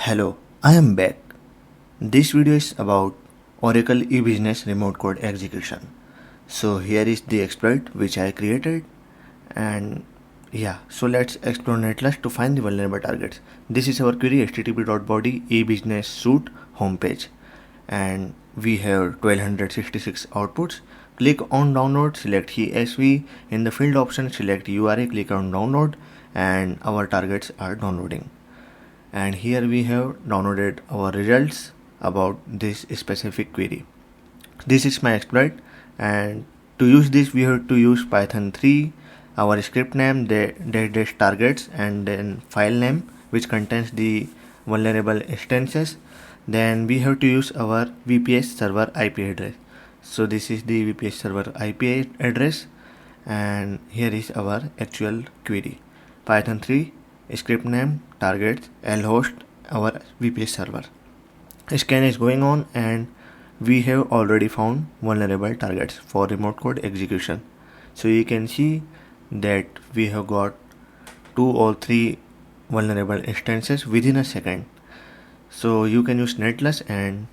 Hello, I am back. This video is about Oracle eBusiness remote code execution. So here is the exploit which I created, and so let's explore Netlas to find the vulnerable targets. This is our query http.body eBusiness suite homepage, and we have 1266 outputs. Click on download, select CSV. In the field option, select URI, click on download, and our targets are downloading. And here we have downloaded our results about this specific query. This is my exploit, and to use this we have to use Python 3, our script name, the targets, and then file name which contains the vulnerable instances. Then we have to use our VPS server IP address. So this is the VPS server IP address, and here is our actual query. Python 3, script name, targets, lhost, our VPS server. Scan is going on, and we have already found vulnerable targets for remote code execution. So you can see that we have got 2 or 3 vulnerable instances within a second. So you can use Netlas and